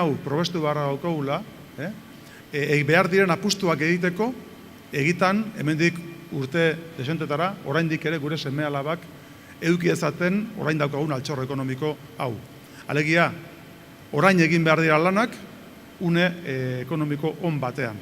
hau probestu beharra daukagula, behar diren apustuak egiteko, egitan, hemendik urte desentetara, oraindik ere gure seme-alabak eduki ezaten orain daukagun altxor ekonomiko hau. Alegia, orain egin behar dira lanak, une ekonomiko on batean.